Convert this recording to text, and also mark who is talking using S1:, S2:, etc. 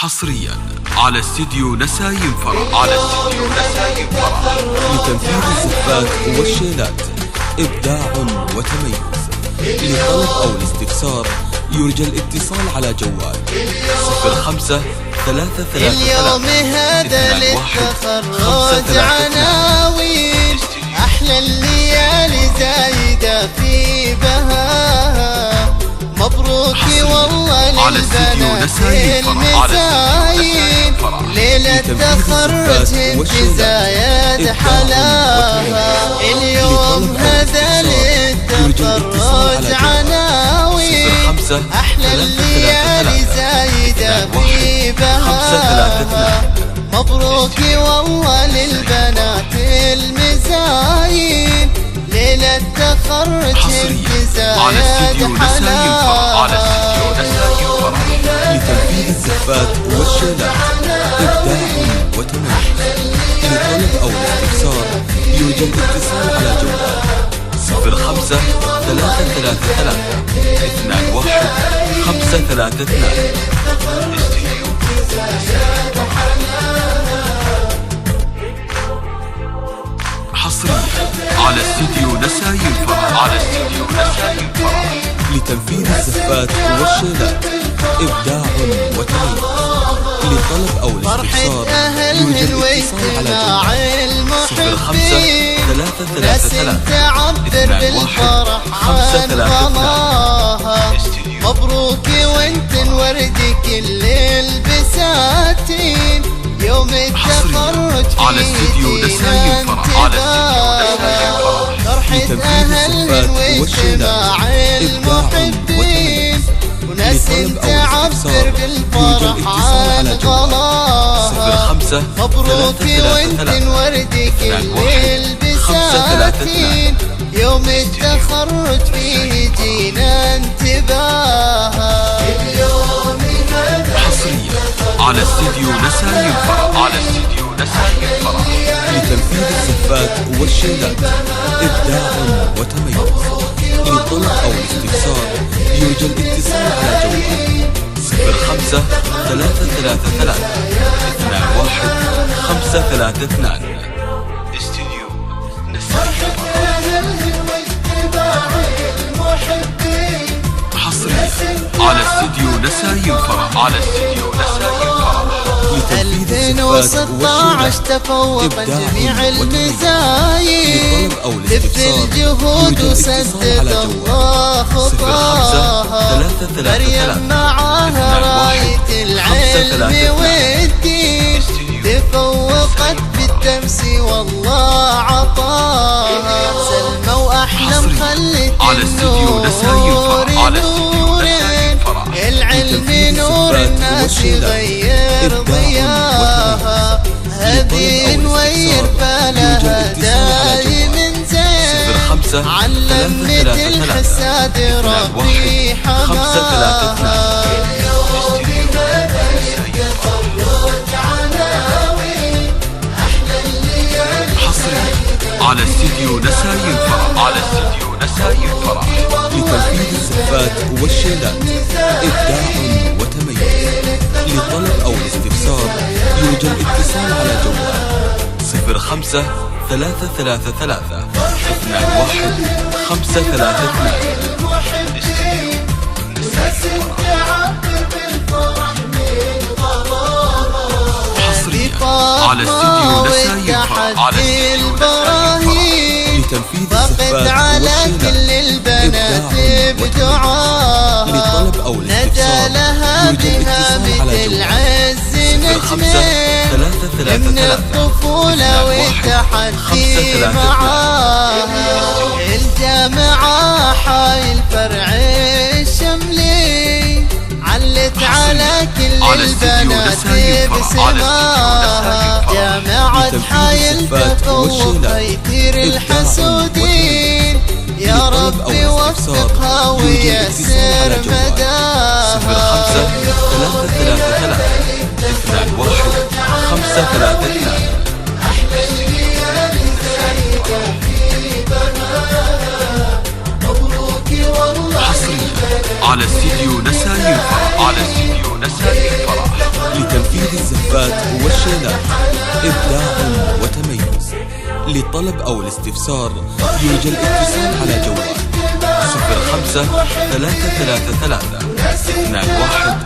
S1: حصريا على استديو نسايم فرح لتنفيذ الزفات والشيلات إبداع وتميز. لطلب أو الاستفسار يرجى الاتصال على جوال 0533
S2: اليوم هذا للتخرج عناوين أحلى الليالي زايدة في بهاها. مبروك والله للبنات المزاين، ليلة تخرج انت زايد حلاها. اليوم هذا للتخرج عناوين أحلى الليالي زايدة في بهاها. مبروك والله للبنات المزاين، ليلة تخرج انت زايد حلاها.
S1: لتنفيذ الزفات والشيلات إبداع وتميز. لطلب أو الاستفسار يرجى الاتصال على جوال 053321 حصريا على استديو نسايم فرح لتنفيذ الزفات والشيلات إبداع وتميز. لطلب أو الاستفسار يرجى الاتصال على جوال 0533
S2: تعبر بالفرح عن غلاها. مبروك وانت نورد كل البساتين، يوم التخرج فيه فرحة أهل واجتماع المحبين، وناس تعبر بالفرح عن غلاها. مبروك وانت نورد كل البساتين، يوم التخرج فيه جينا انتباها.
S1: حصريا على استديو نسايم فرح لتنفيذ الزفات والشيلات إبداع وتميز. لطلب أو الاستفسار يرجى الاتصال على جوال 053321 استديو نسايم حصريا على استديو نسايم فرح
S2: 2016 تفوق جميع المزايين، لف الجهود وسدد الله خطاها. مريم معاها راية العلم والدين، تفوقت بالدمس والله عطاها. سلمى وأحلام خلت النور نورين، العلم نور الناس يغير ضياها. هذه نوير بالها دايم زين، علمت الحساد ربي حماها.
S1: حصريا على استديو نسايم فرح لتنفيذ الزفات والشيلات إبداع وتميز. لطلب أو الاستفسار يرجى الاتصال على جوال 053321 على استديو نسايم فرح لتنفيذ
S2: فقد على كل البنات بدعاها.
S1: لطلب أو الاستفسار
S2: لها بها مثل عز نجمين، من الطفولة والتحدي معاها. الجامعة حي الفرع الشملي، علت على كل البنات بسماها. جامعة حي التفوق يثير الحسودين، يا ربي وفقها ويسر مداها.
S1: 053321 حصريا على استديو نسايم فرح
S3: والشيلات، إبداع وتميز. للطلب أو الاستفسار يرجى الاتصال على جوال 05 333 21